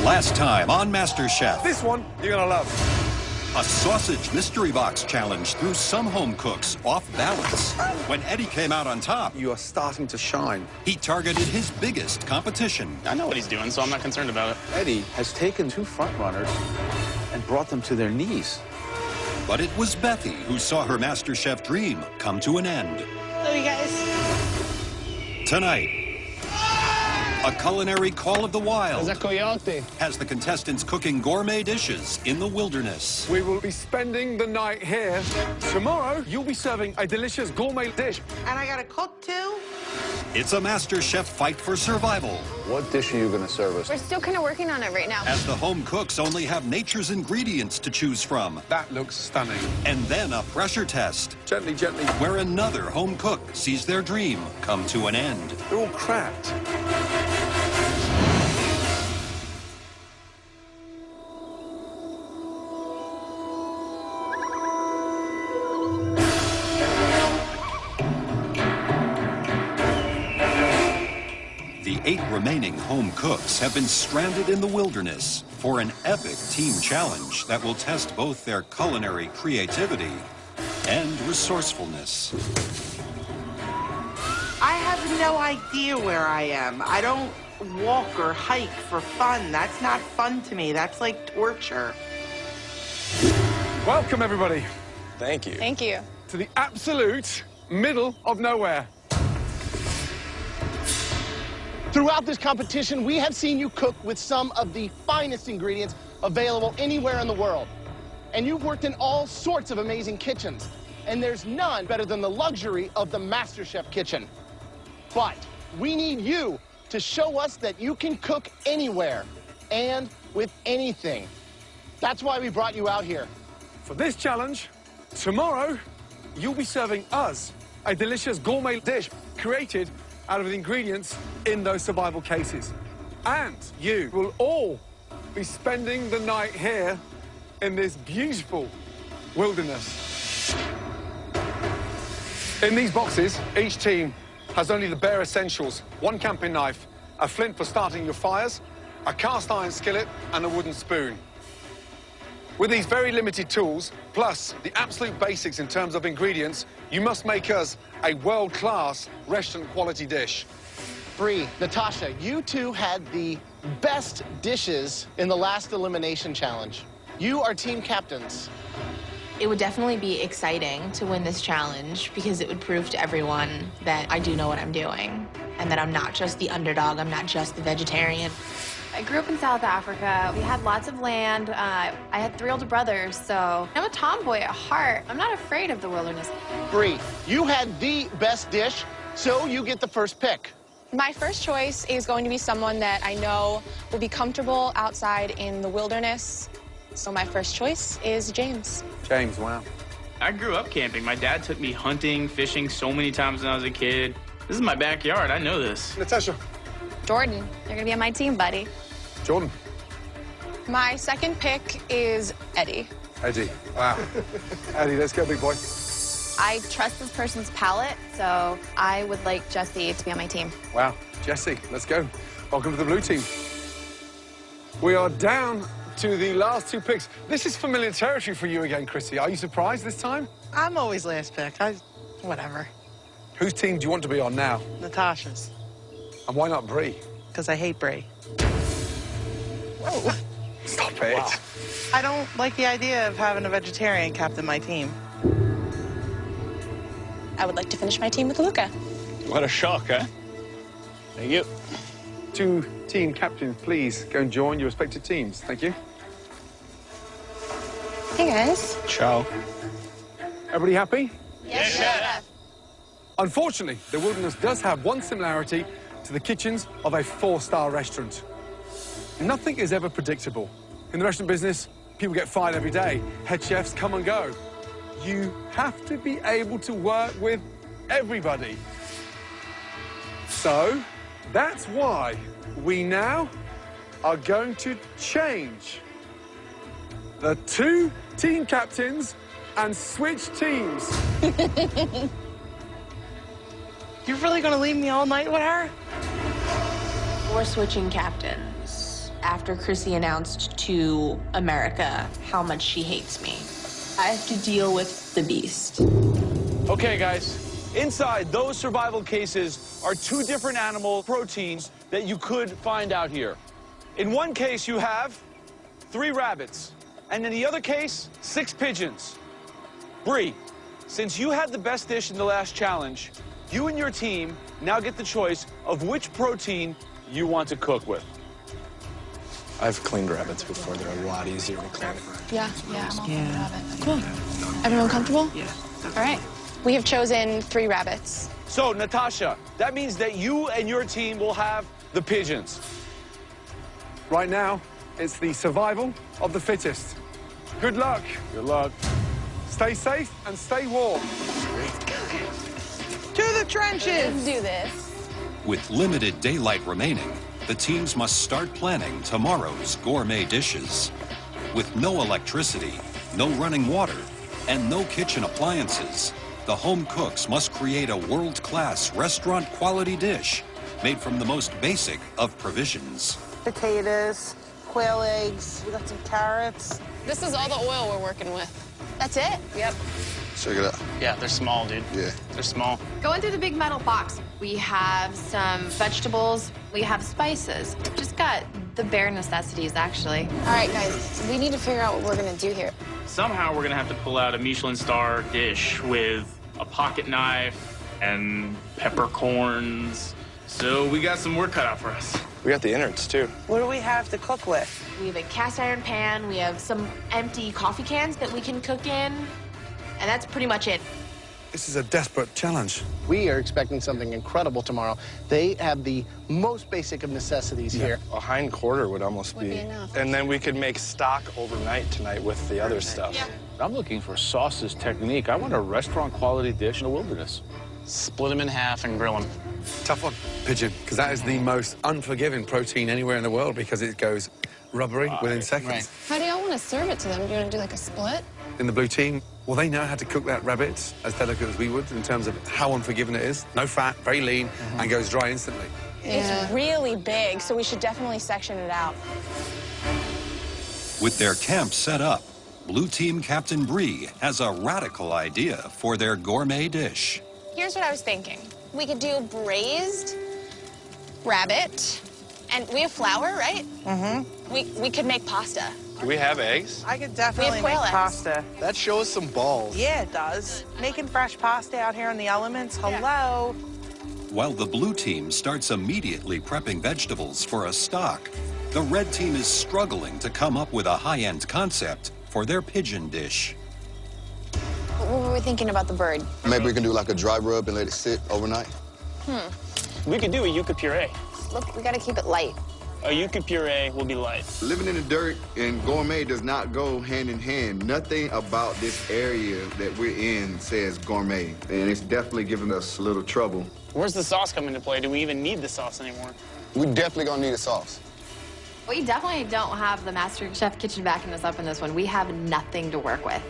Last time on Masterchef. This one you're gonna love. A sausage mystery box challenge threw some home cooks off balance. When Eddie came out on top, You are starting to shine. he targeted his biggest competition. I know what he's doing, so I'm not concerned about it. Eddie has taken two front runners and brought them to their knees. But it was Bethy who saw her Masterchef dream come to an end. Hello, you guys. Tonight, a culinary call of the wild There's a coyote. has the contestants cooking gourmet dishes in the wilderness. We will be spending the night here. Tomorrow, you'll be serving a delicious gourmet dish. And I gotta cook too? It's a Masterchef fight for survival, What dish are you going to serve us? We're still kind of working on it right now. as the home cooks only have nature's ingredients to choose from. That looks stunning. And then a pressure test, Gently, gently. where another home cook sees their dream come to an end. They're all cracked. The 8 remaining home cooks have been stranded in the wilderness for an epic team challenge that will test both their culinary creativity and resourcefulness. I have no idea where I am. I don't walk or hike for fun. That's not fun to me. That's like torture. Welcome, everybody, Thank you. Thank you. to the absolute middle of nowhere. Throughout this competition, we have seen you cook with some of the finest ingredients available anywhere in the world. And you've worked in all sorts of amazing kitchens. And there's none better than the luxury of the MasterChef kitchen. But we need you to show us that you can cook anywhere and with anything. That's why we brought you out here. For this challenge, tomorrow, you'll be serving us a delicious gourmet dish created out of the ingredients in those survival cases. And you will all be spending the night here in this beautiful wilderness. In these boxes, each team has only the bare essentials: one camping knife, a flint for starting your fires, a cast iron skillet, and a wooden spoon. With these very limited tools, plus the absolute basics in terms of ingredients, you must make us a world-class restaurant-quality dish. Bree, Natasha, you two had the best dishes in the last elimination challenge. You are team captains. It would definitely be exciting to win this challenge because it would prove to everyone that I do know what I'm doing and that I'm not just the underdog, I'm not just the vegetarian. I grew up in South Africa. We had lots of land. I had 3 older brothers, so I'm a tomboy at heart. I'm not afraid of the wilderness. Bree, you had the best dish, so you get the first pick. My first choice is going to be someone that I know will be comfortable outside in the wilderness. So my first choice is James. James, wow. I grew up camping. My dad took me hunting, fishing so many times when I was a kid. This is my backyard. I know this. Natasha. Jordan, you're gonna be on my team, buddy. Jordan. My second pick is Eddie. Eddie. Wow. Eddie, let's go, big boy. I trust this person's palate, so I would like Jesse to be on my team. Wow. Jesse, let's go. Welcome to the blue team. We are down to the last 2 picks. This is familiar territory for you again, Chrissy. Are you surprised this time? I'm always last pick. Whatever. Whose team do you want to be on now? Natasha's. And why not Bree? Because I hate Brie. Whoa. Stop it. Wow. I don't like the idea of having a vegetarian captain my team. I would like to finish my team with Luca. What a shock, huh? Thank you. 2 team captains, please go and join your respective teams. Thank you. Hey, guys. Ciao. Everybody happy? Yes, Chef. Unfortunately, the wilderness does have one similarity to the kitchens of a 4-star restaurant. Nothing is ever predictable. In the restaurant business, people get fired every day. Head chefs come and go. You have to be able to work with everybody. So, that's why we now are going to change the 2 team captains and switch teams. You're really gonna leave me all night with her? We're switching captains. After after Chrissy announced to America how much she hates me. I have to deal with the beast. Okay, guys, inside those survival cases are 2 different animal proteins that you could find out here. In one case, you have 3 rabbits, and in the other case, 6 pigeons. Bree, since you had the best dish in the last challenge, you and your team now get the choice of which protein you want to cook with. I've cleaned rabbits before. They're a lot easier to clean. Yeah, I'm all rabbit. Cool. Everyone comfortable? Yeah. All right. We have chosen 3 rabbits. So, Natasha, that means that you and your team will have the pigeons. Right now, it's the survival of the fittest. Good luck. Good luck. Stay safe and stay warm. To the trenches! Let's do this. With limited daylight remaining, the teams must start planning tomorrow's gourmet dishes. With no electricity, no running water, and no kitchen appliances, the home cooks must create a world-class restaurant-quality dish made from the most basic of provisions. Potatoes, quail eggs, we got some carrots. This is all the oil we're working with. That's it? Yep. Check it out. Yeah, they're small, dude. Yeah. They're small. Going through the big metal box, we have some vegetables, we have spices. Just got the bare necessities, actually. All right, guys, we need to figure out what we're gonna do here. Somehow we're gonna have to pull out a Michelin star dish with a pocket knife and peppercorns. So we got some work cut out for us. We got the innards, too. What do we have to cook with? We have a cast iron pan, we have some empty coffee cans that we can cook in, and that's pretty much it. This is a desperate challenge. We are expecting something incredible tomorrow. They have the most basic of necessities here. A hind quarter would almost Would be enough. And then we could make stock overnight tonight with the other stuff. Yeah. I'm looking for sauces technique. I want a restaurant-quality dish in the wilderness. Split them in half and grill them. Tough one, pigeon, because that is the most unforgiving protein anywhere in the world because it goes rubbery within seconds. right. How do y'all want to serve it to them? Do you want to do like a split? In the blue team, well, they know how to cook that rabbit as delicate as we would in terms of how unforgiving it is. No fat, very lean, and goes dry instantly. It's really big, so we should definitely section it out. With their camp set up, Blue Team Captain Bree has a radical idea for their gourmet dish. Here's what I was thinking. We could do braised rabbit, and we have flour, right? Mm-hmm. We could make pasta. Do we have eggs? I could definitely quail make eggs. pasta. That shows some balls. Yeah, it does. Making fresh pasta out here in the elements, hello. While the blue team starts immediately prepping vegetables for a stock, the red team is struggling to come up with a high-end concept for their pigeon dish. What were we thinking about the bird? Maybe we can do like a dry rub and let it sit overnight. We could do a yucca puree. Look, we gotta keep it light. A yucca puree will be light. Living in the dirt and gourmet does not go hand in hand. Nothing about this area that we're in says gourmet, and it's definitely giving us a little trouble. Where's the sauce come into play? Do we even need the sauce anymore? We definitely gonna need a sauce. We definitely don't have the Masterchef kitchen backing us up in this one. We have nothing to work with.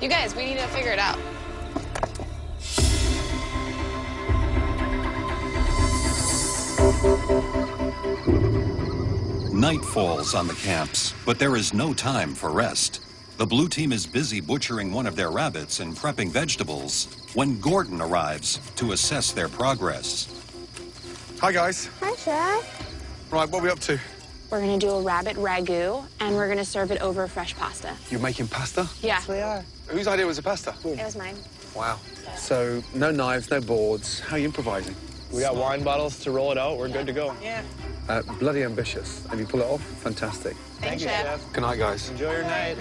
You guys, we need to figure it out. Night falls on the camps, but there is no time for rest. The blue team is busy butchering one of their rabbits and prepping vegetables when Gordon arrives to assess their progress. Hi, guys. Hi, Chef. Right, what are we up to? We're gonna do a rabbit ragu, and we're gonna serve it over fresh pasta. You're making pasta? Yeah, We are. Whose idea was the pasta? it was mine. Wow. So, no knives, no boards. How are you improvising? We got wine bottles to roll it out. We're good to go. Yeah. Bloody ambitious. And you pull it off, fantastic. Thanks, Chef. Good night, guys. Enjoy your night.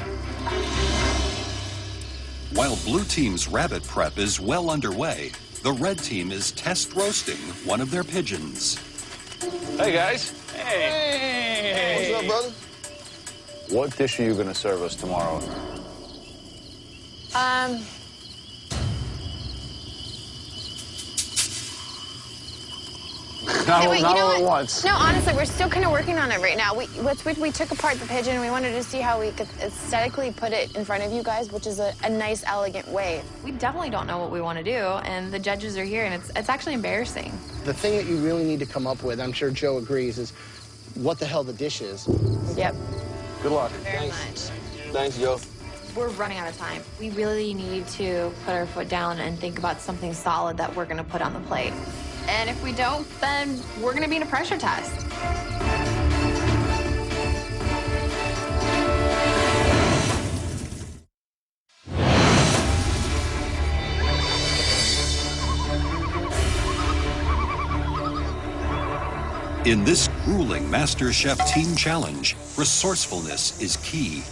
While blue team's rabbit prep is well underway, the red team is test roasting one of their pigeons. Hey, guys. Hey. What's up, brother? What dish are you going to serve us tomorrow? Hey, wait, you know what? No, honestly, we're still kind of working on it right now. We took apart the pigeon, and we wanted to see how we could aesthetically put it in front of you guys, which is a nice, elegant way. We definitely don't know what we want to do, and the judges are here, and it's actually embarrassing. The thing that you really need to come up with, I'm sure Joe agrees, is what the hell the dish is. Yep. Good luck. Very much. Thanks, Joe. We're running out of time. We really need to put our foot down and think about something solid that we're gonna put on the plate. And if we don't, then we're gonna be in a pressure test. In this grueling Masterchef team challenge, resourcefulness is key.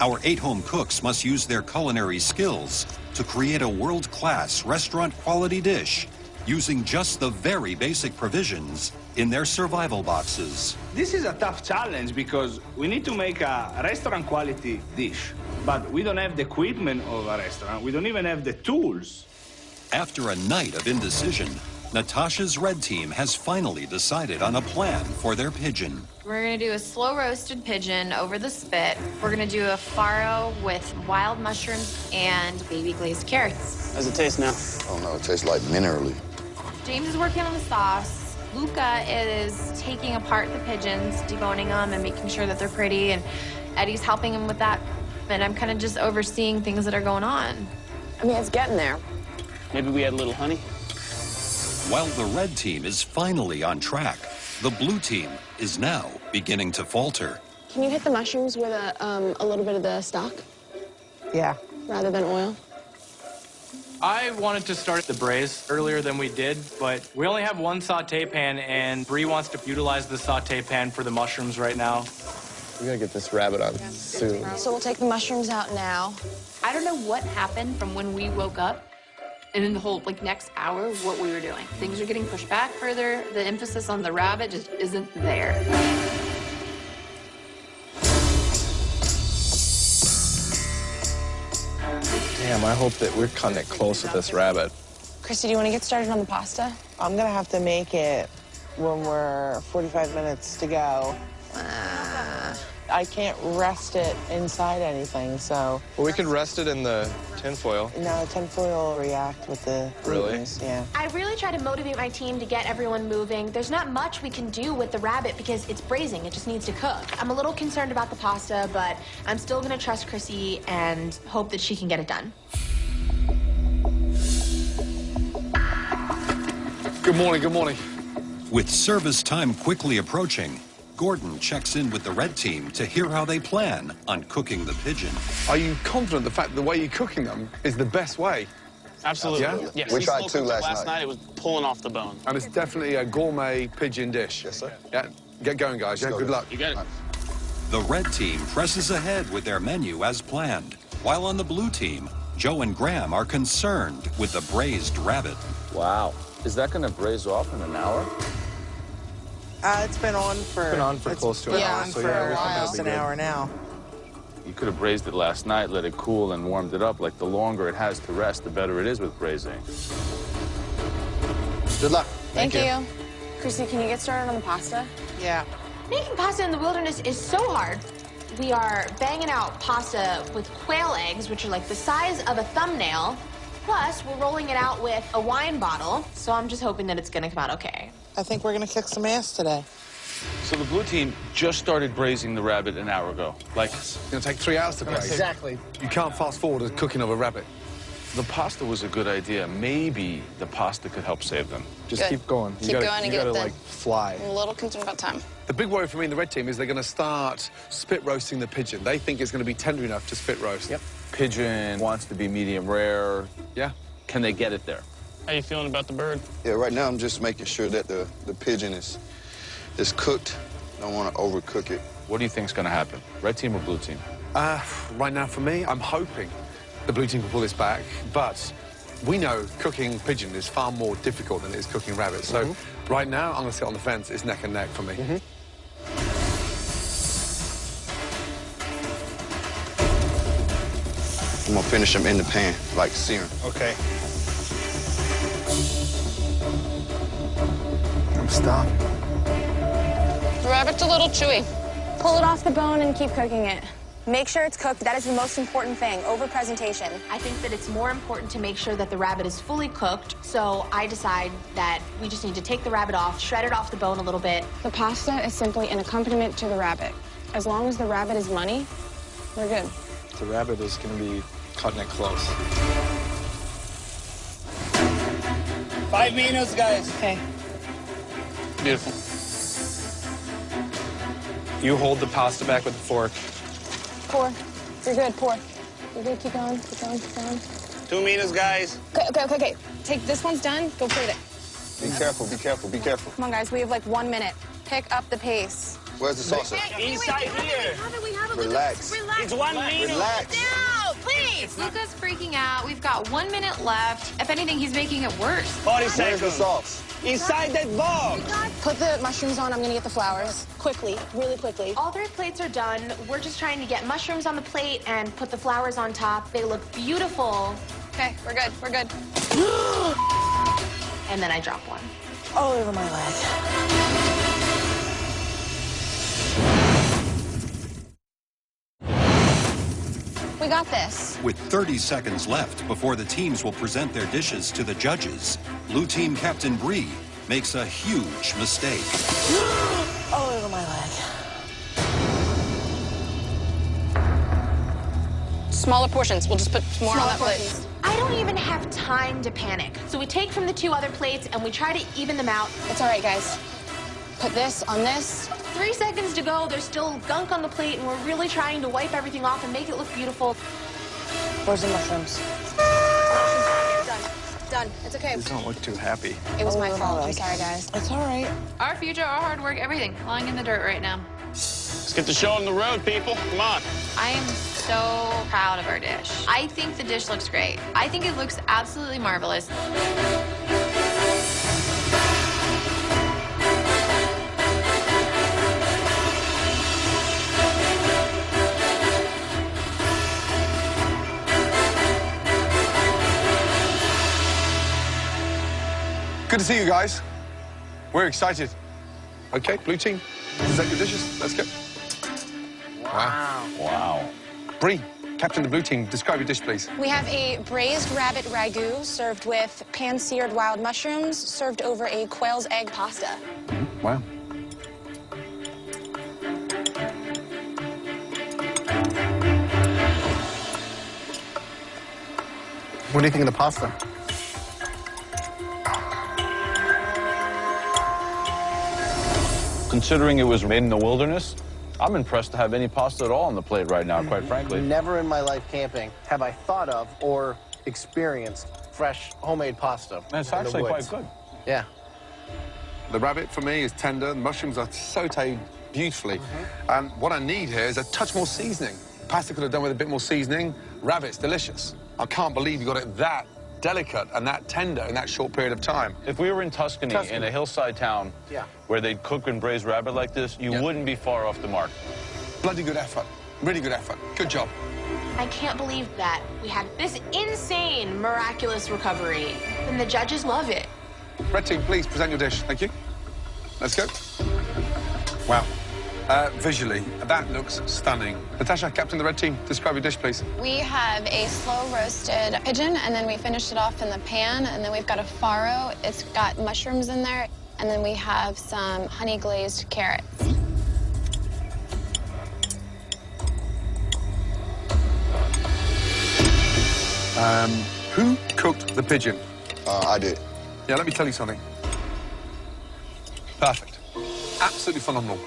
Our 8 home cooks must use their culinary skills to create a world-class restaurant-quality dish using just the very basic provisions in their survival boxes. This is a tough challenge because we need to make a restaurant-quality dish, but we don't have the equipment of a restaurant. We don't even have the tools. After a night of indecision, Natasha's red team has finally decided on a plan for their pigeon. We're gonna do a slow roasted pigeon over the spit. We're gonna do a farro with wild mushrooms and baby glazed carrots. How's it taste now? Oh no, it tastes like minerally. James is working on the sauce. Luca is taking apart the pigeons, deboning them and making sure that they're pretty, and Eddie's helping him with that. And I'm kind of just overseeing things that are going on. I mean, it's getting there. Maybe we add a little honey? While the red team is finally on track, the blue team is now beginning to falter. Can you hit the mushrooms with a little bit of the stock? Yeah. Rather than oil? I wanted to start the braise earlier than we did, but we only have one saute pan, and Bree wants to utilize the saute pan for the mushrooms right now. We gotta get this rabbit on soon. So we'll take the mushrooms out now. I don't know what happened from when we woke up and in the whole next hour what we were doing. Things are getting pushed back further. The emphasis on the rabbit just isn't there. Damn, I hope that we're cutting it close with this rabbit. Christy, do you want to get started on the pasta? I'm gonna have to make it when we're 45 minutes to go. I can't rest it inside anything, so. Well, we could rest it in the tinfoil. No, the tinfoil will react with the Really? glutens, yeah. I really try to motivate my team to get everyone moving. There's not much we can do with the rabbit because it's braising. It just needs to cook. I'm a little concerned about the pasta, but I'm still going to trust Chrissy and hope that she can get it done. Good morning, good morning. With service time quickly approaching, Gordon checks in with the red team to hear how they plan on cooking the pigeon. Are you confident the fact that the way you're cooking them is the best way? Absolutely. Yeah? Yes. We tried two last night. It was pulling off the bone. And it's definitely a gourmet pigeon dish. Yes, sir. Yeah, get going, guys. Yeah, good luck. You got it. The red team presses ahead with their menu as planned, while on the blue team, Joe and Graham are concerned with the braised rabbit. Wow. Is that going to braise off in an hour? It's been on for close to an hour. for a while. It's an hour now. You could have braised it last night, let it cool, and warmed it up. Like, the longer it has to rest, the better it is with braising. Good luck. Thank you. Christy, can you get started on the pasta? Yeah. Making pasta in the wilderness is so hard. We are banging out pasta with quail eggs, which are like the size of a thumbnail. Plus, we're rolling it out with a wine bottle. So I'm just hoping that it's going to come out okay. I think we're gonna kick some ass today. So the blue team just started braising the rabbit an hour ago. Like, It's gonna take 3 hours to braise. Exactly. You can't fast forward the cooking of a rabbit. the pasta was a good idea. Maybe the pasta could help save them. Just Good. keep going. Keep going and you get it gotta done. like fly. I'm a little concerned about time. The big worry for me in the red team is they're gonna start spit roasting the pigeon. They think it's gonna be tender enough to spit roast. Yep. Pigeon wants to be medium rare. Yeah. Can they get it there? How you feeling about the bird? Yeah, right now I'm just making sure that the pigeon is cooked. I don't want to overcook it. What do you think's going to happen? Red team or blue team? Right now for me, I'm hoping the blue team can pull this back, but we know cooking pigeon is far more difficult than it is cooking rabbit. So right now, I'm gonna sit on the fence. It's neck and neck for me. I'm gonna finish them in the pan, like searing. Okay. I'm stopped. The rabbit's a little chewy. Pull it off the bone and keep cooking it. Make sure it's cooked. That is the most important thing, over presentation. I think that it's more important to make sure that the rabbit is fully cooked, so I decide that we just need to take the rabbit off, shred it off the bone a little bit. The pasta is simply an accompaniment to the rabbit. As long as the rabbit is money, we're good. The rabbit is going to be cutting it close. 5 minutes, guys. Okay. Beautiful. You hold the pasta back with the fork. Pour. You're good, pour. You're good, keep going, keep going, keep going. 2 minutes, guys. Okay. Take, this one's done, go plate it. Be careful, be careful, be careful. Come on, guys, we have like 1 minute. Pick up the pace. Where's the sauce? Inside here. We have it. Relax. It's 1 minute. Relax. No, please. Luca's freaking out. We've got 1 minute left. If anything, he's making it worse. 40 Where's seconds. the sauce? Inside that box. Put the mushrooms on, I'm gonna get the flowers. Quickly, really quickly. All 3 plates are done. We're just trying to get mushrooms on the plate and put the flowers on top. They look beautiful. Okay, we're good, we're good. And then I drop one. All over my leg. We got this. With 30 seconds left before the teams will present their dishes to the judges, Blue Team Captain Bree makes a huge mistake. All over my leg. Smaller portions, we'll just put more on that plate. I don't even have time to panic. So we take from the 2 other plates and we try to even them out. It's all right, guys. Put this on this. 3 seconds to go. There's still gunk on the plate, and we're really trying to wipe everything off and make it look beautiful. Where's the mushrooms? Done. It's okay. These don't look too happy. It was my fault. I'm sorry, guys. It's all right. Our future, our hard work, everything lying in the dirt right now. Let's get the show on the road, people. Come on. I am so proud of our dish. I think the dish looks great. I think it looks absolutely marvelous. Good to see you guys. We're excited. Okay, blue team, present your dishes. Let's go. Wow. Bree, captain of the blue team, describe your dish, please. We have a braised rabbit ragu served with pan-seared wild mushrooms served over a quail's egg pasta. Wow. What do you think of the pasta? Considering it was made in the wilderness, I'm impressed to have any pasta at all on the plate right now, quite frankly. Never in my life camping have I thought of or experienced fresh homemade pasta. And it's in the actually quite woods. good. Yeah. The rabbit, for me, is tender. The mushrooms are sautéed beautifully. And what I need here is a touch more seasoning. Pasta could have done with a bit more seasoning. Rabbit's delicious. I can't believe you got it that delicate and that tender in that short period of time. If we were in Tuscany, in a hillside town where they'd cook and braise rabbit like this, you wouldn't be far off the mark. Bloody good effort. Really good effort. Good job. I can't believe that we had this insane, miraculous recovery. And the judges love it. Red team, please present your dish. Thank you. Let's go. Wow. Visually, that looks stunning. Natasha, captain of the red team, describe your dish, please. We have a slow-roasted pigeon, and then we finished it off in the pan, and then we've got a farro. It's got mushrooms in there, and then we have some honey-glazed carrots. Who cooked the pigeon? I did. Yeah, let me tell you something. Perfect. Absolutely phenomenal.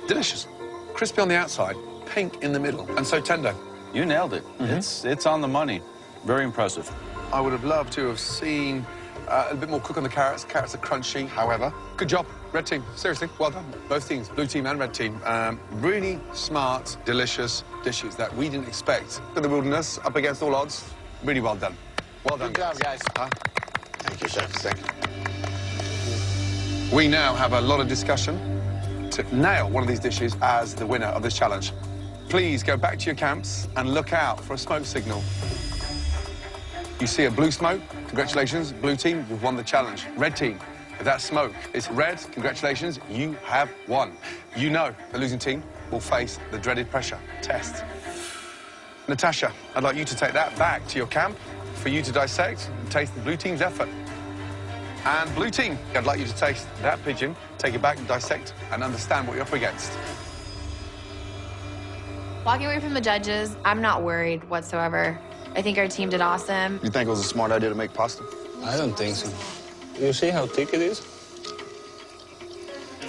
Delicious. Crispy on the outside, pink in the middle, and so tender. You nailed it. It's on the money. Very impressive. I would have loved to have seen a bit more cook on the carrots. Carrots are crunchy, however. Good job, red team. Seriously, well done. Both teams, blue team and red team. Really smart, delicious dishes that we didn't expect. In the wilderness, up against all odds, really well done. Well done. Good job, guys. Thank you, chef. Thank you. We now have a lot of discussion to nail one of these dishes as the winner of this challenge. Please go back to your camps and look out for a smoke signal. You see a blue smoke, congratulations, blue team, you've won the challenge. Red team, if that smoke is red, congratulations, you have won. You know the losing team will face the dreaded pressure test. Natasha, I'd like you to take that back to your camp for you to dissect and taste the blue team's effort. And blue team, I'd like you to taste that pigeon, take it back and dissect and understand what you're up against. Walking away from the judges, I'm not worried whatsoever. I think our team did awesome. You think it was a smart idea to make pasta? I don't think so. You see how thick it is?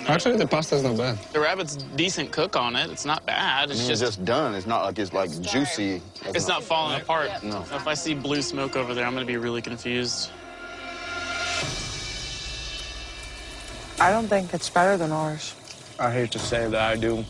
Actually, the pasta's not bad. The rabbit's decent cook on it. It's not bad. It's just done. It's not like it's like juicy. It's not falling apart. No. If I see blue smoke over there, I'm going to be really confused. I don't think it's better than ours. I hate to say that I do.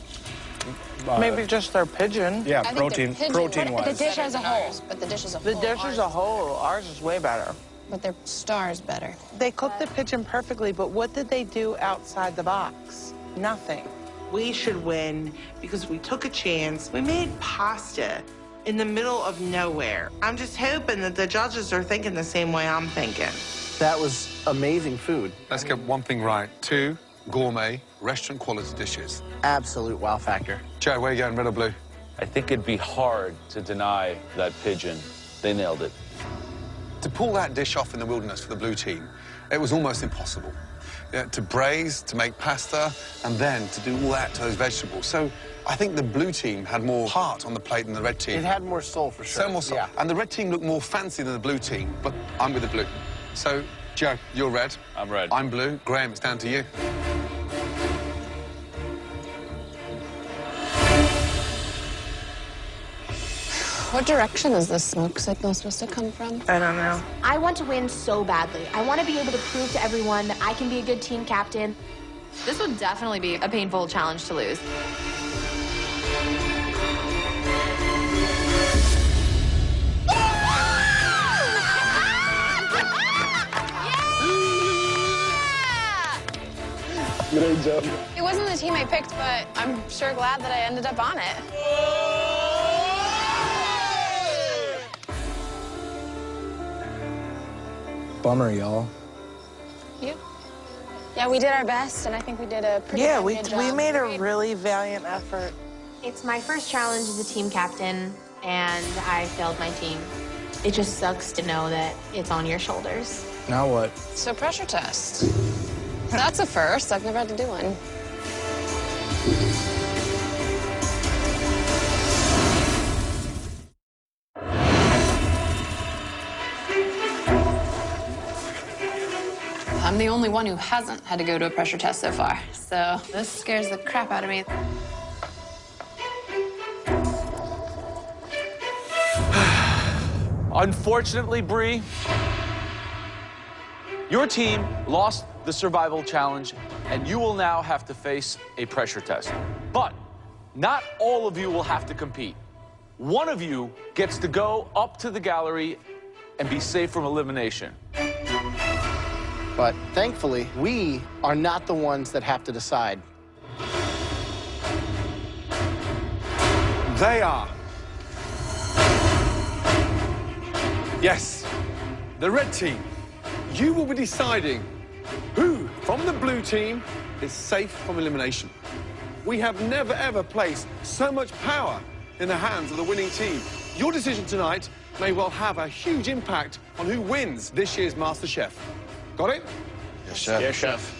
But Maybe just their pigeon. yeah, I think the protein-wise. The dish as a whole, but the dish as a whole. The dish as a whole, ours is way better. But their star's better. They cooked the pigeon perfectly, but what did they do outside the box? Nothing. We should win because we took a chance. We made pasta in the middle of nowhere. I'm just hoping that the judges are thinking the same way I'm thinking. That was amazing food. Let's get one thing right. 2 gourmet, restaurant quality dishes. Absolute wow factor. Joe, where are you going, red or blue? I think it'd be hard to deny that pigeon. They nailed it. To pull that dish off in the wilderness for the blue team, it was almost impossible. To braise, to make pasta, and then to do all that to those vegetables. So I think the blue team had more heart on the plate than the red team. It had more soul for sure. So more soul. Yeah. And the red team looked more fancy than the blue team, but I'm with the blue. So, Joe, you're red. I'm red. I'm blue. Graham, it's down to you. What direction is this smoke signal supposed to come from? I don't know. I want to win so badly. I want to be able to prove to everyone that I can be a good team captain. This would definitely be a painful challenge to lose. Great job. It wasn't the team I picked, but I'm sure glad that I ended up on it. Bummer, y'all. Yeah, we did our best, and I think we did a pretty good job. we made a really valiant effort. It's my first challenge as a team captain, and I failed my team. It just sucks to know that it's on your shoulders. Now what? So pressure test. That's a first. I've never had to do one. I'm the only one who hasn't had to go to a pressure test so far, so this scares the crap out of me. Unfortunately, Bree, your team lost the survival challenge, and you will now have to face a pressure test. But not all of you will have to compete. One of you gets to go up to the gallery and be safe from elimination. But thankfully, we are not the ones that have to decide. They are. Yes, the red team. You will be deciding who from the blue team is safe from elimination. We have never, ever placed so much power in the hands of the winning team. Your decision tonight may well have a huge impact on who wins this year's MasterChef. Got it? Yes, chef. Yes, chef.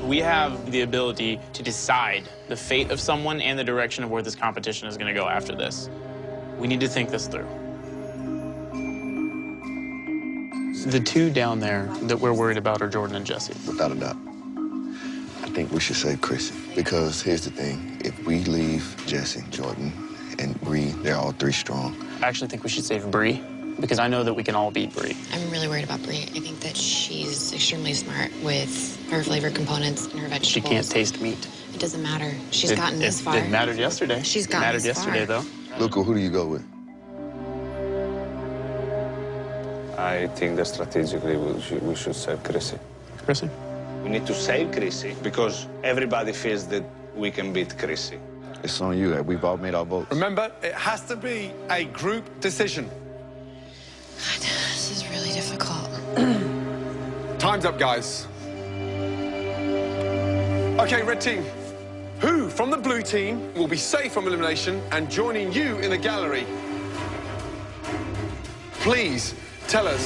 We have the ability to decide the fate of someone and the direction of where this competition is going to go after this. We need to think this through. The two down there that we're worried about are Jordan and Jesse. Without a doubt. I think we should save Chrissy. Because here's the thing. If we leave Jesse, Jordan, and Bree, they're all 3 strong. I actually think we should save Bree, because I know that we can all beat Bree. I'm really worried about Bree. I think that she's extremely smart with her flavor components and her vegetables. She can't taste meat. It doesn't matter. She's gotten this far. It mattered yesterday. She's gotten It mattered this yesterday, far. though. Luca, who do you go with? I think that strategically we should save Chrissy. Chrissy? We need to save Chrissy because everybody feels that we can beat Chrissy. It's on you. We've all made our votes. Remember, it has to be a group decision. God, this is really difficult. Time's up, guys. Okay, red team. Who from the blue team will be safe from elimination and joining you in the gallery? Please tell us.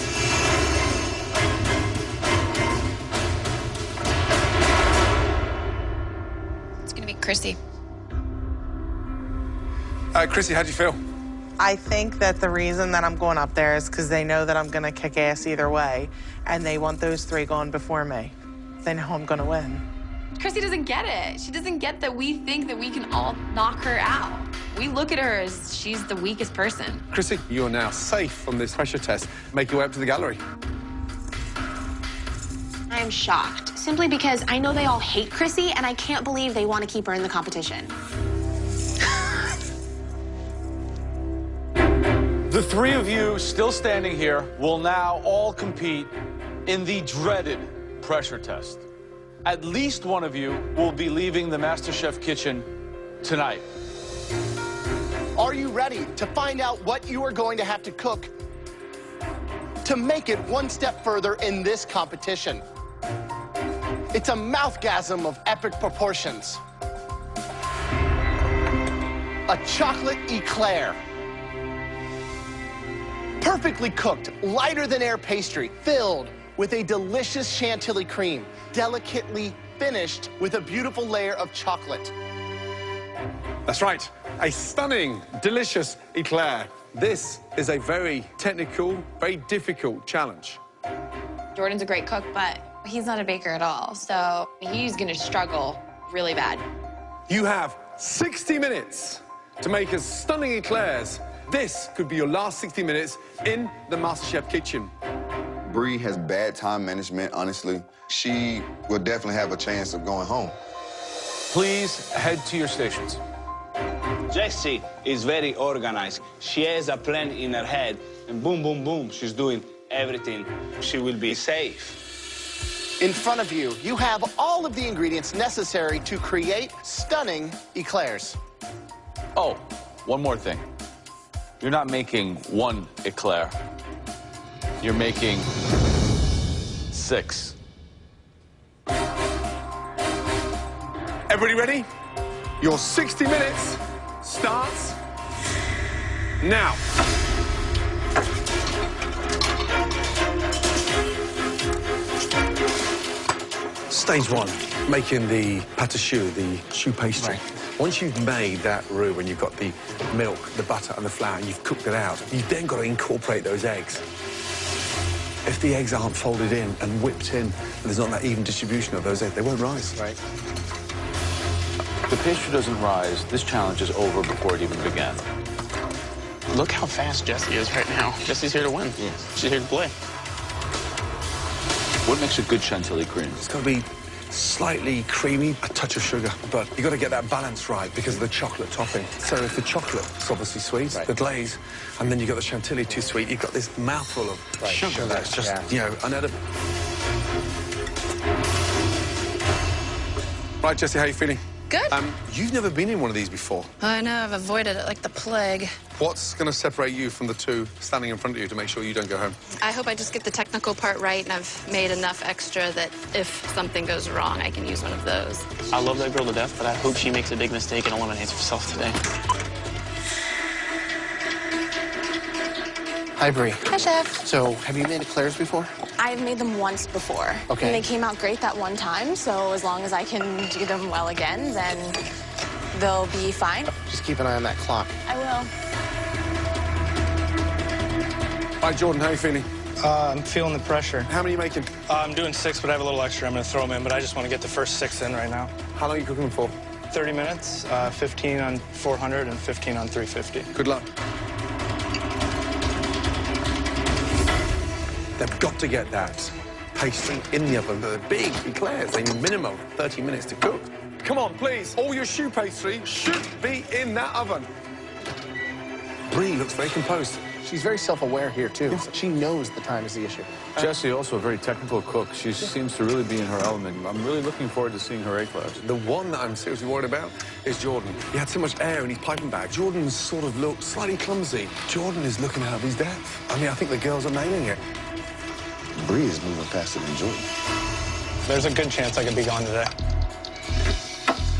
It's gonna be Chrissy. Chrissy, how do you feel? I think that the reason that I'm going up there is because they know that I'm going to kick ass either way, and they want those three gone before me. They know I'm going to win. Chrissy doesn't get it. She doesn't get that we think that we can all knock her out. We look at her as she's the weakest person. Chrissy, you are now safe from this pressure test. Make your way up to the gallery. I am shocked, simply because I know they all hate Chrissy, and I can't believe they want to keep her in the competition. The three of you still standing here will now all compete in the dreaded pressure test. At least one of you will be leaving the Masterchef kitchen tonight. Are you ready to find out what you are going to have to cook to make it one step further in this competition? It's a mouthgasm of epic proportions. A chocolate eclair. Perfectly cooked, lighter than air pastry, filled with a delicious chantilly cream, delicately finished with a beautiful layer of chocolate. That's right, a stunning, delicious eclair. This is a very technical, very difficult challenge. Jordan's a great cook, but he's not a baker at all, so he's gonna struggle really bad. You have 60 minutes to make us stunning eclairs. This could be your last 60 minutes in the MasterChef kitchen. Bree has bad time management, honestly. She will definitely have a chance of going home. Please head to your stations. Jessie is very organized. She has a plan in her head, and boom, boom, boom, she's doing everything. She will be safe. In front of you, you have all of the ingredients necessary to create stunning eclairs. Oh, one more thing. You're not making one eclair. You're making 6. Everybody ready? Your 60 minutes starts now. Stage 1, making the pâte choux, the choux pastry. Right. Once you've made that roux and you've got the milk, the butter and the flour, you've cooked it out, you've then got to incorporate those eggs. If the eggs aren't folded in and whipped in, and there's not that even distribution of those eggs, they won't rise. Right. If the pastry doesn't rise, this challenge is over before it even began. Look how fast Jessie is right now. Jessie's here to win. Yes. She's here to play. What makes a good chantilly cream? It's got to be slightly creamy, a touch of sugar, but you've got to get that balance right because of the chocolate topping. So if the chocolate's obviously sweet, the glaze, and then you've got the chantilly too sweet, you've got this mouthful of sugar that's just, you know, unedible. Right, Jessie, how are you feeling? Good. You've never been in one of these before. I know, I've avoided it like the plague. What's going to separate you from the two standing in front of you to make sure you don't go home? I hope I just get the technical part right, and I've made enough extra that if something goes wrong, I can use one of those. I love that girl to death, but I hope she makes a big mistake and eliminates herself today. Hi, Bree. Hi, Chef. So, have you made eclairs before? I've made them once before. Okay. And they came out great that one time, so as long as I can do them well again, then they'll be fine. Just keep an eye on that clock. I will. Hi, Jordan, how are you feeling? I'm feeling the pressure. How many are you making? I'm doing 6, but I have a little extra. I'm going to throw them in, but I just want to get the first 6 in right now. How long are you cooking for? 30 minutes, 15 on 400 and 15 on 350. Good luck. They've got to get that pastry in the oven. They're big eclairs. They need minimum 30 minutes to cook. Come on, please. All your choux pastry should be in that oven. Bree looks very composed. She's very self-aware here, too. She knows the time is the issue. Jessie, also a very technical cook. She seems to really be in her element. I'm really looking forward to seeing her eclairs. The one that I'm seriously worried about is Jordan. He had so much air in his piping bag. Jordan sort of looked slightly clumsy. Jordan is looking out of his depth. I mean, I think the girls are nailing it. Bree is moving faster than Jordan. There's a good chance I could be gone today.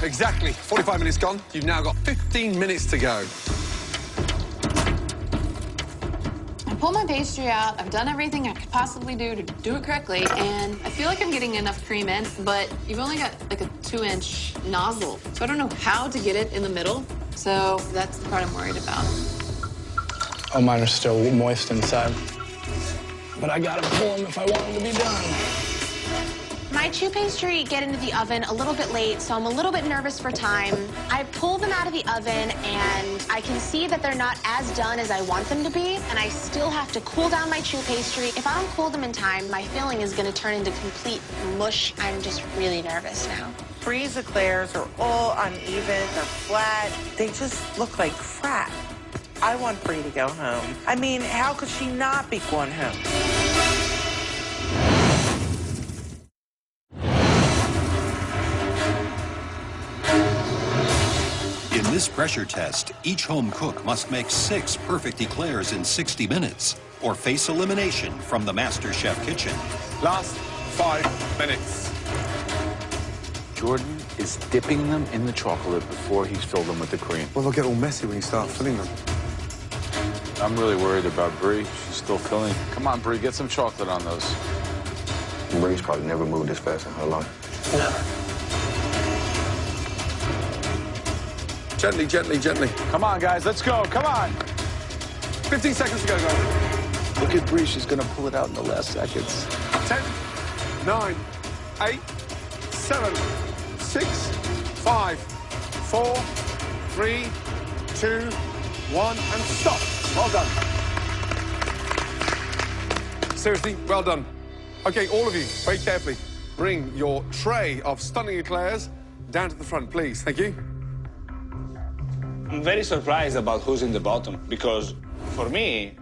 Exactly. 45 minutes gone. You've now got 15 minutes to go. I pulled my pastry out. I've done everything I could possibly do to do it correctly, and I feel like I'm getting enough cream in, but you've only got like a 2-inch nozzle, so I don't know how to get it in the middle. So that's the part I'm worried about. Oh, mine are still moist inside. But I gotta pull them if I want them to be done. My chew pastry get into the oven a little bit late, so I'm a little bit nervous for time. I pull them out of the oven, and I can see that they're not as done as I want them to be, and I still have to cool down my chew pastry. If I don't cool them in time, my filling is going to turn into complete mush. I'm just really nervous now. Bree's eclairs are all uneven, they're flat. They just look like frat. I want Bree to go home. I mean, how could she not be going home? In this pressure test, each home cook must make 6 perfect eclairs in 60 minutes or face elimination from the Masterchef kitchen. Last 5 minutes. Jordan is dipping them in the chocolate before he's filled them with the cream. Well, they'll get all messy when you start filling them. I'm really worried about Bree. She's still filling. Come on, Bree, get some chocolate on those. Bree's probably never moved this fast in her life. Never. Gently, gently, gently. Come on, guys, let's go. Come on. 15 seconds to go, guys. Look at Bree, she's gonna pull it out in the last seconds. 10, 9, 8, 7, 6, 5, 4, 3, 2, 1, and stop. Well done. Seriously, well done. Okay, all of you, very carefully, bring your tray of stunning eclairs down to the front, please. Thank you. I'm very surprised about who's in the bottom, because for me,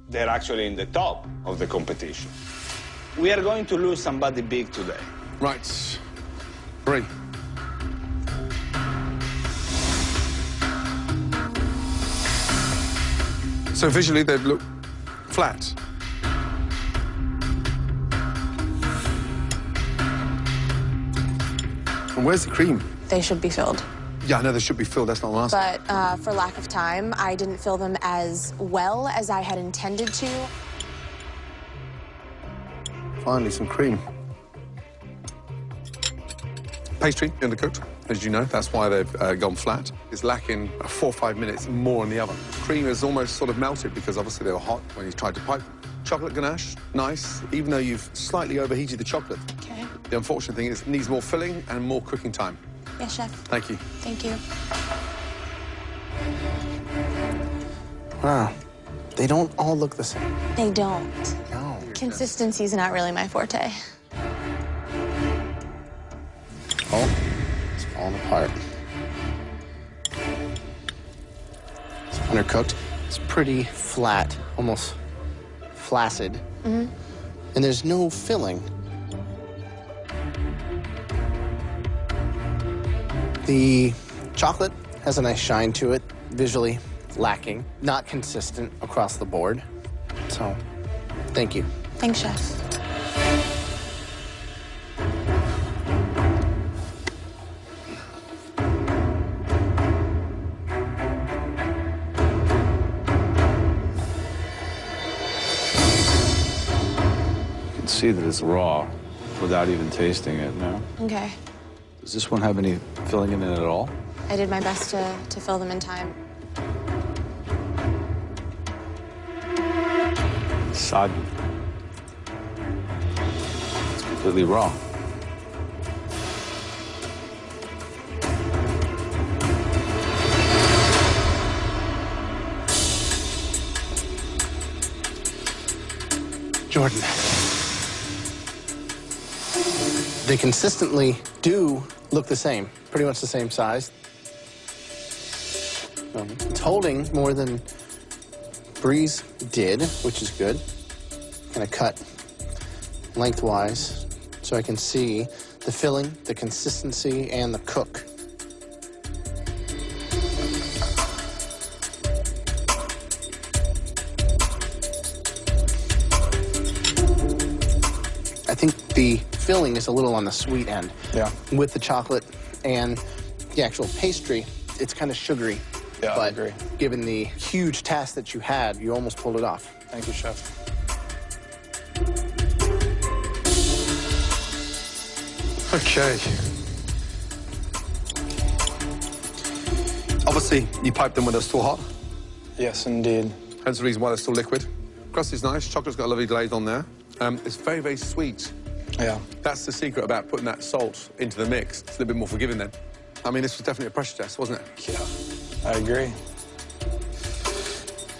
they're actually in the top of the competition. We are going to lose somebody big today. Right. Bree. So visually, they look flat. And where's the cream? They should be filled. Yeah, I know they should be filled. That's not what I'm asking. But for lack of time, I didn't fill them as well as I had intended to. Finally, some cream. Pastry undercooked, as you know. That's why they've gone flat. It's lacking 4 or 5 minutes more in the oven. Cream is almost sort of melted because obviously they were hot when you tried to pipe them. Chocolate ganache, nice, even though you've slightly overheated the chocolate. Okay. The unfortunate thing is it needs more filling and more cooking time. Yes, Chef. Thank you. Thank you. Wow. They don't all look the same. They don't. No. Consistency's not really my forte. Oh, it's falling apart. It's undercooked. It's pretty flat, almost flaccid. Mm-hmm. And there's no filling. The chocolate has a nice shine to it, visually lacking, not consistent across the board. So, thank you. Thanks, Chef. You can see that it's raw without even tasting it, no? Okay. Does this one have any filling in it at all? I did my best to fill them in time. Sodden. It's completely raw. Jordan. They consistently do look the same, pretty much the same size. It's holding more than Bree's did, which is good. Kind of cut lengthwise so I can see the filling, the consistency, and the cook. I think the filling is a little on the sweet end. Yeah. With the chocolate and the actual pastry, it's kind of sugary. Yeah, but I agree. Given the huge task that you had, you almost pulled it off. Thank you, Chef. Okay. Obviously, you piped them when they're still hot. Yes, indeed. Hence the reason why they're still liquid. Crust is nice. Chocolate's got a lovely glaze on there. It's very, very sweet. Yeah. That's the secret about putting that salt into the mix. It's a little bit more forgiving then. I mean, this was definitely a pressure test, wasn't it? Yeah, I agree.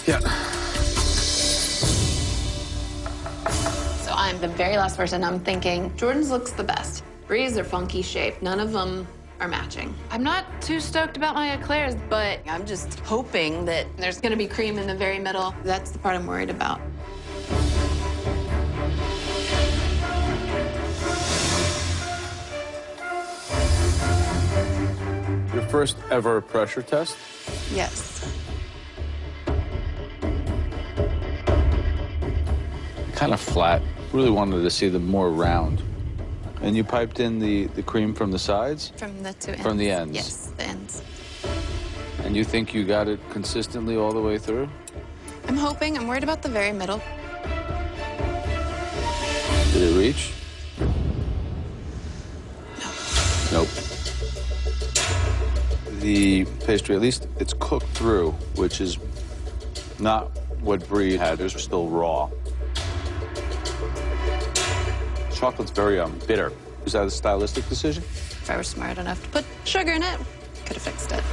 Yeah. So I'm the very last person. I'm thinking Jordan's looks the best. Bree's are funky shape. None of them are matching. I'm not too stoked about my eclairs, but I'm just hoping that there's gonna be cream in the very middle. That's the part I'm worried about. Your first ever pressure test? Yes. Kind of flat. Really wanted to see them more round. And you piped in the cream from the sides? From the two ends. From the ends? Yes, the ends. And you think you got it consistently all the way through? I'm hoping. I'm worried about the very middle. Did it reach? No. Nope. The pastry, at least it's cooked through, which is not what Brie had. It was still raw. Chocolate's very bitter. Is that a stylistic decision? If I were smart enough to put sugar in it, could have fixed it.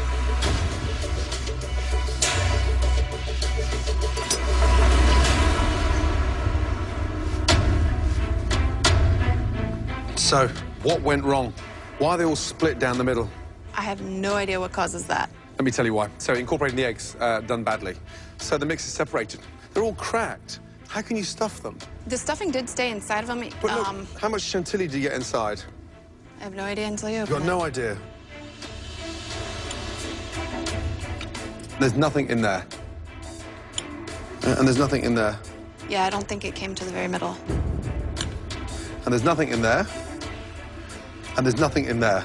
So, what went wrong? Why are they all split down the middle? I have no idea what causes that. Let me tell you why. So, incorporating the eggs, done badly. So the mix is separated. They're all cracked. How can you stuff them? The stuffing did stay inside of them. But look, how much chantilly do you get inside? I have no idea until you open You've got no idea. There's nothing in there. And there's nothing in there. Yeah, I don't think it came to the very middle. And there's nothing in there. And there's nothing in there.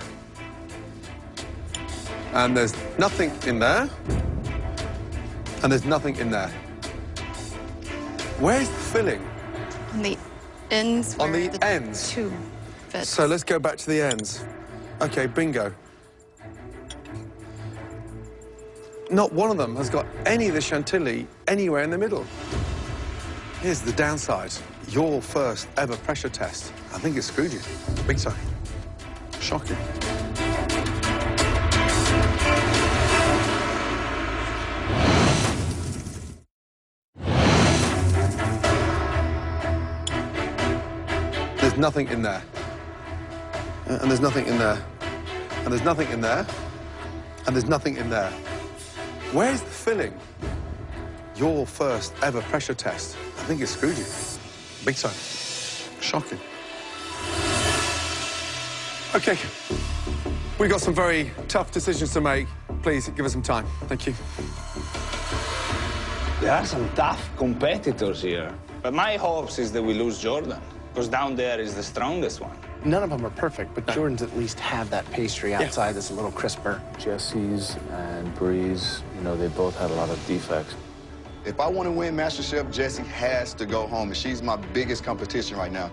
And there's nothing in there. And there's nothing in there. Where's the filling? On the ends. On the ends? Two fits. So let's go back to the ends. Okay, bingo. Not one of them has got any of the chantilly anywhere in the middle. Here's the downside. Your first ever pressure test. I think it screwed you. Big time. Shocking. There's nothing in there. And there's nothing in there. And there's nothing in there. And there's nothing in there. Where's the filling? Your first ever pressure test. I think it screwed you. Big time. Shocking. Okay. We've got some very tough decisions to make. Please, give us some time. Thank you. There are some tough competitors here. But my hopes is that we lose Jordan, because down there is the strongest one. None of them are perfect, but Jordan's at least have that pastry outside that's a little crisper. Jesse's and Bree's, you know, they both had a lot of defects. If I want to win MasterChef, Jessie has to go home, and she's my biggest competition right now.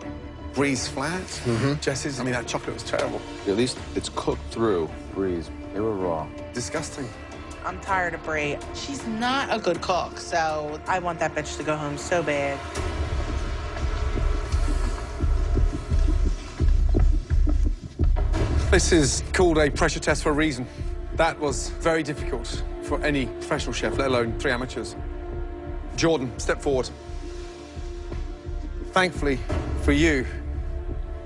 Bree's flat. Jesse's, I mean, that chocolate was terrible. At least it's cooked through. Bree's, they were raw. Disgusting. I'm tired of Brie. She's not a good cook, so I want that bitch to go home so bad. This is called a pressure test for a reason. That was very difficult for any professional chef, let alone 3 amateurs. Jordan, step forward. Thankfully for you,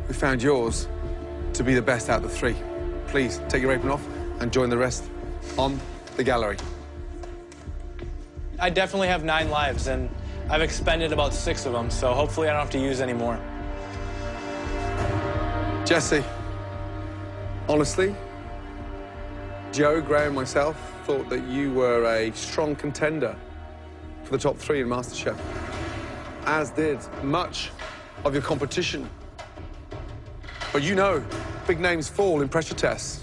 we found yours to be the best out of the 3. Please take your apron off and join the rest on the gallery. I definitely have 9 lives, and I've expended about 6 of them, so hopefully I don't have to use any more. Jesse, honestly, Joe, Graham, myself thought that you were a strong contender for the top 3 in MasterChef, as did much of your competition. But you know, big names fall in pressure tests.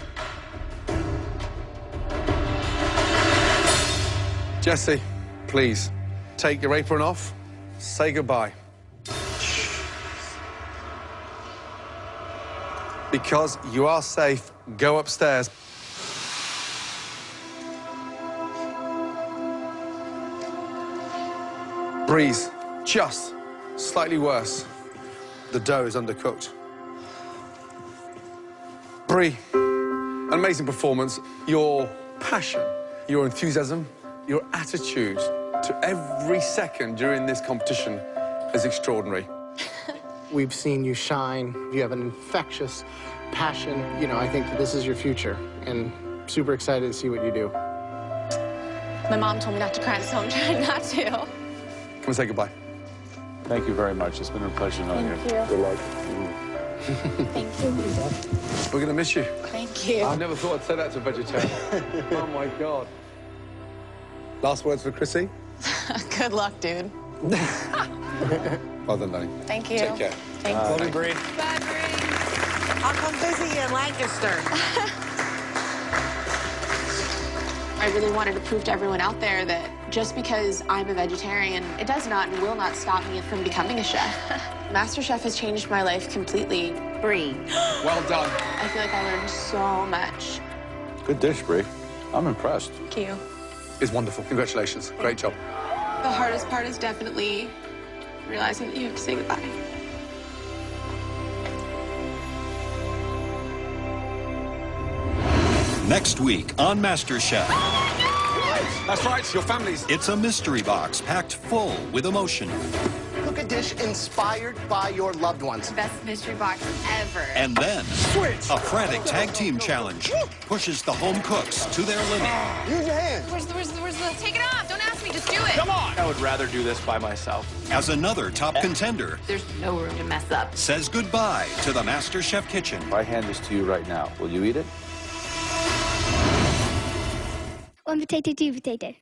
Jesse, please, take your apron off. Say goodbye. Because you are safe, go upstairs. Breeze, just slightly worse. The dough is undercooked. Bree, an amazing performance. Your passion, your enthusiasm, your attitude to every second during this competition is extraordinary. We've seen you shine. You have an infectious passion. You know, I think that this is your future, and super excited to see what you do. My mom told me not to cry, so I'm trying not to. Come and say goodbye. Thank you very much. It's been a pleasure knowing you. Thank you. Good luck. Thank you. We're going to miss you. Thank you. I never thought I'd say that to a vegetarian. Oh, my God. Last words for Chrissy? Good luck, dude. Well done, Danny. Thank you. Take care. Thank Love you. you, Bree. Bye, Bree. I'll come visit you in Lancaster. I really wanted to prove to everyone out there that just because I'm a vegetarian, it does not and will not stop me from becoming a chef. Masterchef has changed my life completely. Bree. Well done. I feel like I learned so much. Good dish, Bree. I'm impressed. Thank you. It's wonderful. Congratulations. Great job. The hardest part is definitely realizing that you have to say goodbye. Next week on Masterchef. That's right, your families. It's a mystery box packed full with emotion. Cook a dish inspired by your loved ones. Best mystery box ever. And then, a frantic tag team challenge pushes the home cooks to their limit. Use your hands. Where's the... Take it off. Don't ask me. Just do it. Come on! I would rather do this by myself. As another top contender There's no room to mess up. says goodbye to the MasterChef kitchen. If I hand this to you right now, will you eat it? One potato, two potato.